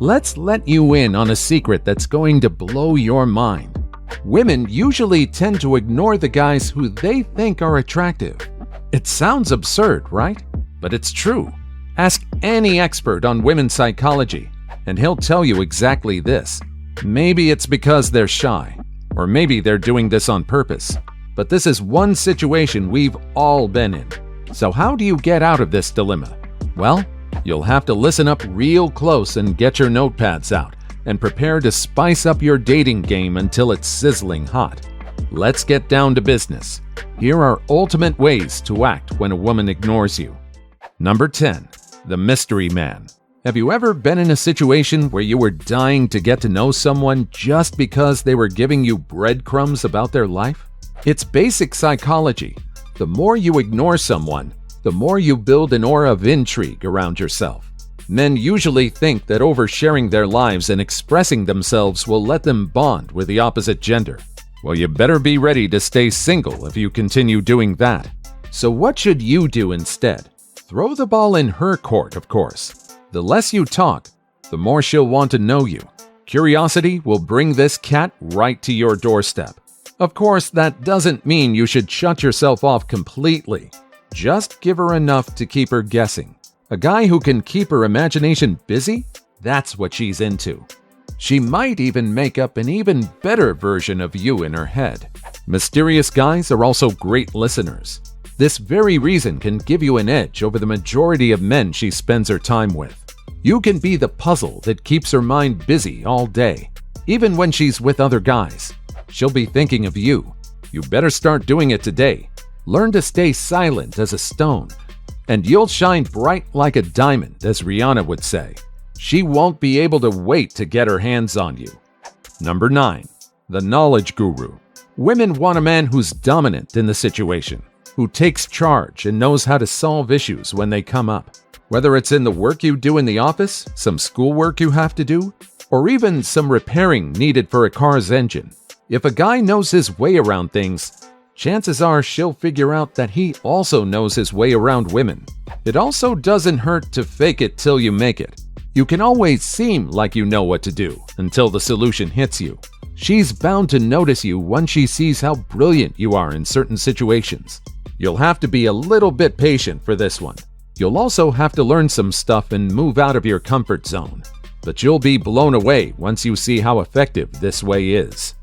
Let's let you in on a secret that's going to blow your mind. Women usually tend to ignore the guys who they think are attractive. It sounds absurd, right? But it's true. Ask any expert on women's psychology, and he'll tell you exactly this. Maybe it's because they're shy, or maybe they're doing this on purpose. But this is one situation we've all been in. So how do you get out of this dilemma? Well, you'll have to listen up real close and get your notepads out and prepare to spice up your dating game until it's sizzling hot. Let's get down to business. Here are ultimate ways to act when a woman ignores you. Number 10. The mystery man. Have you ever been in a situation where you were dying to get to know someone just because they were giving you breadcrumbs about their life? It's basic psychology. The more you ignore someone, the more you build an aura of intrigue around yourself. Men usually think that oversharing their lives and expressing themselves will let them bond with the opposite gender. Well, you better be ready to stay single if you continue doing that. So what should you do instead? Throw the ball in her court, of course. The less you talk, the more she'll want to know you. Curiosity will bring this cat right to your doorstep. Of course, that doesn't mean you should shut yourself off completely. Just give her enough to keep her guessing. A guy who can keep her imagination busy? That's what she's into. She might even make up an even better version of you in her head. Mysterious guys are also great listeners. This very reason can give you an edge over the majority of men she spends her time with. You can be the puzzle that keeps her mind busy all day. Even when she's with other guys, she'll be thinking of you. You better start doing it today. Learn to stay silent as a stone, and you'll shine bright like a diamond, as Rihanna would say. She won't be able to wait to get her hands on you. Number 9. The knowledge guru. Women want a man who's dominant in the situation, who takes charge and knows how to solve issues when they come up. Whether it's in the work you do in the office, some schoolwork you have to do, or even some repairing needed for a car's engine. If a guy knows his way around things, chances are she'll figure out that he also knows his way around women. It also doesn't hurt to fake it till you make it. You can always seem like you know what to do until the solution hits you. She's bound to notice you once she sees how brilliant you are in certain situations. You'll have to be a little bit patient for this one. You'll also have to learn some stuff and move out of your comfort zone. But you'll be blown away once you see how effective this way is.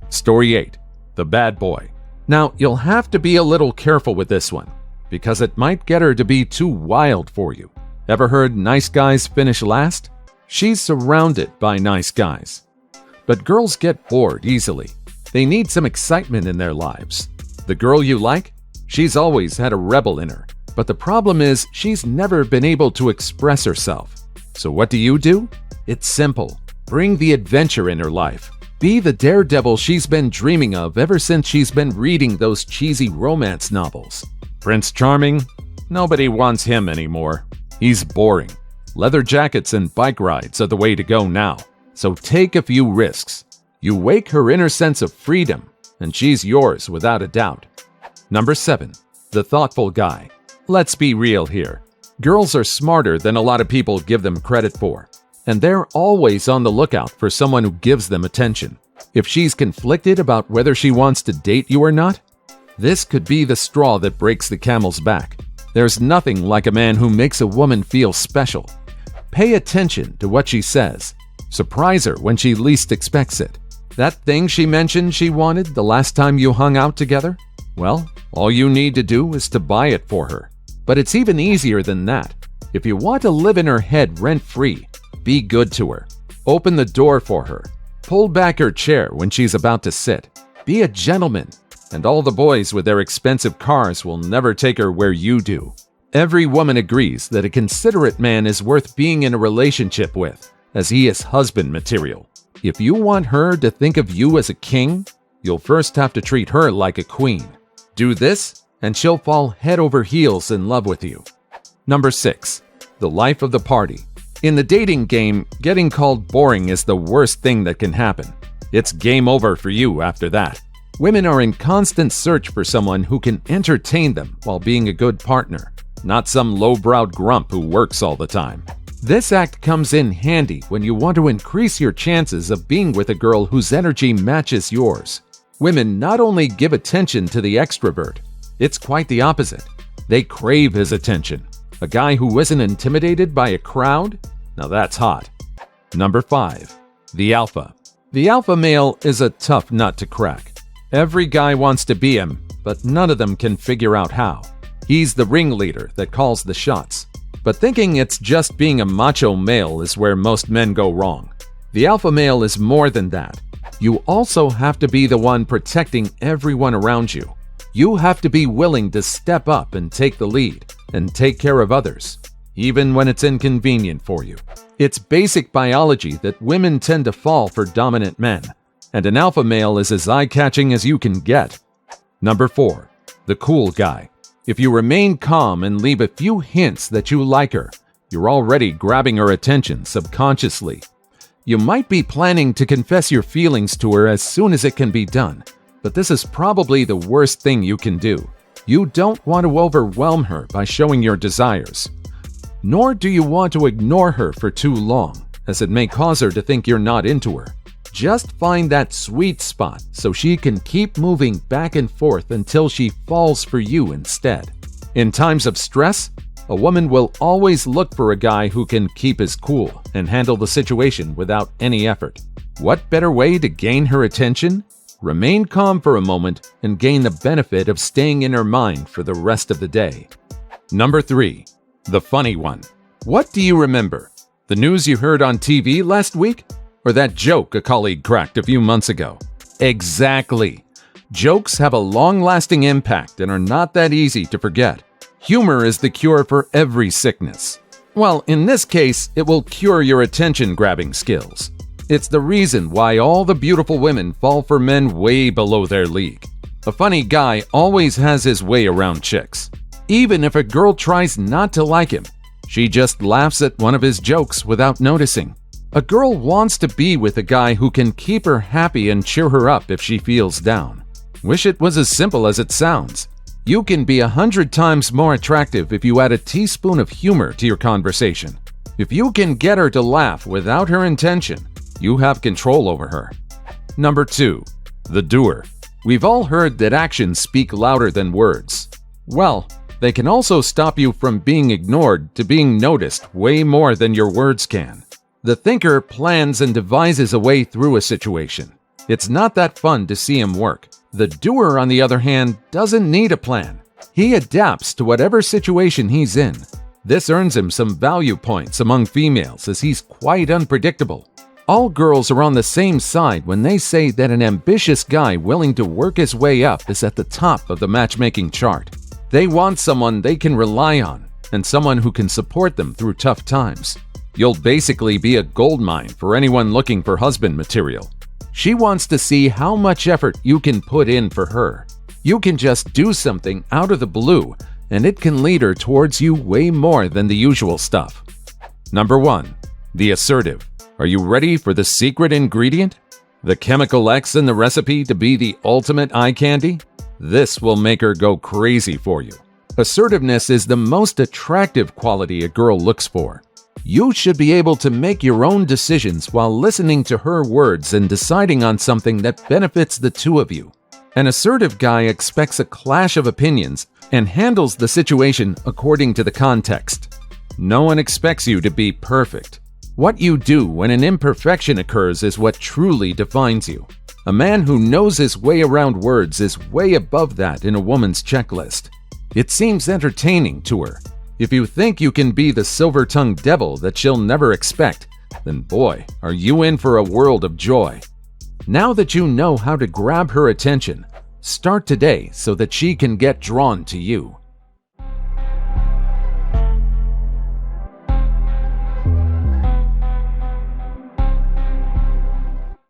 Story 8. The bad boy. Now, you'll have to be a little careful with this one, because it might get her to be too wild for you. Ever heard nice guys finish last? She's surrounded by nice guys. But girls get bored easily. They need some excitement in their lives. The girl you like? She's always had a rebel in her. But the problem is, she's never been able to express herself. So what do? It's simple. Bring the adventure in her life. Be the daredevil she's been dreaming of ever since she's been reading those cheesy romance novels. Prince Charming? Nobody wants him anymore. He's boring. Leather jackets and bike rides are the way to go now. So take a few risks. You wake her inner sense of freedom, and she's yours without a doubt. Number 7. The thoughtful guy. Let's be real here. Girls are smarter than a lot of people give them credit for. And they're always on the lookout for someone who gives them attention. If she's conflicted about whether she wants to date you or not, this could be the straw that breaks the camel's back. There's nothing like a man who makes a woman feel special. Pay attention to what she says. Surprise her when she least expects it. That thing she mentioned she wanted the last time you hung out together? Well, all you need to do is to buy it for her. But it's even easier than that. If you want to live in her head rent-free, be good to her. Open the door for her. Pull back her chair when she's about to sit. Be a gentleman. And all the boys with their expensive cars will never take her where you do. Every woman agrees that a considerate man is worth being in a relationship with, as he is husband material. If you want her to think of you as a king, you'll first have to treat her like a queen. Do this, and she'll fall head over heels in love with you. Number 6. The life of the party. In the dating game, getting called boring is the worst thing that can happen. It's game over for you after that. Women are in constant search for someone who can entertain them while being a good partner, not some low-browed grump who works all the time. This act comes in handy when you want to increase your chances of being with a girl whose energy matches yours. Women not only give attention to the extrovert, it's quite the opposite. They crave his attention. A guy who isn't intimidated by a crowd? Now that's hot. Number 5. The alpha. The alpha male is a tough nut to crack. Every guy wants to be him, but none of them can figure out how. He's the ringleader that calls the shots. But thinking it's just being a macho male is where most men go wrong. The alpha male is more than that. You also have to be the one protecting everyone around you. You have to be willing to step up and take the lead and take care of others, even when it's inconvenient for you. It's basic biology that women tend to fall for dominant men, and an alpha male is as eye-catching as you can get. Number 4. The cool guy. If you remain calm and leave a few hints that you like her, you're already grabbing her attention subconsciously. You might be planning to confess your feelings to her as soon as it can be done, but this is probably the worst thing you can do. You don't want to overwhelm her by showing your desires. Nor do you want to ignore her for too long, as it may cause her to think you're not into her. Just find that sweet spot so she can keep moving back and forth until she falls for you instead. In times of stress, a woman will always look for a guy who can keep his cool and handle the situation without any effort. What better way to gain her attention? Remain calm for a moment and gain the benefit of staying in her mind for the rest of the day. Number 3. The funny one. What do you remember? The news you heard on TV last week? Or that joke a colleague cracked a few months ago? Exactly. Jokes have a long-lasting impact and are not that easy to forget. Humor is the cure for every sickness. Well, in this case, it will cure your attention-grabbing skills. It's the reason why all the beautiful women fall for men way below their league. A funny guy always has his way around chicks. Even if a girl tries not to like him, she just laughs at one of his jokes without noticing. A girl wants to be with a guy who can keep her happy and cheer her up if she feels down. Wish it was as simple as it sounds. You can be 100 times more attractive if you add a teaspoon of humor to your conversation. If you can get her to laugh without her intention, you have control over her. Number 2. The doer. We've all heard that actions speak louder than words. Well, they can also stop you from being ignored to being noticed way more than your words can. The thinker plans and devises a way through a situation. It's not that fun to see him work. The doer, on the other hand, doesn't need a plan. He adapts to whatever situation he's in. This earns him some value points among females as he's quite unpredictable. All girls are on the same side when they say that an ambitious guy willing to work his way up is at the top of the matchmaking chart. They want someone they can rely on and someone who can support them through tough times. You'll basically be a goldmine for anyone looking for husband material. She wants to see how much effort you can put in for her. You can just do something out of the blue, and it can lead her towards you way more than the usual stuff. Number 1. The assertive. Are you ready for the secret ingredient? The chemical X in the recipe to be the ultimate eye candy? This will make her go crazy for you. Assertiveness is the most attractive quality a girl looks for. You should be able to make your own decisions while listening to her words and deciding on something that benefits the two of you. An assertive guy expects a clash of opinions and handles the situation according to the context. No one expects you to be perfect. What you do when an imperfection occurs is what truly defines you. A man who knows his way around words is way above that in a woman's checklist. It seems entertaining to her. If you think you can be the silver-tongued devil that she'll never expect, then boy, are you in for a world of joy. Now that you know how to grab her attention, start today so that she can get drawn to you.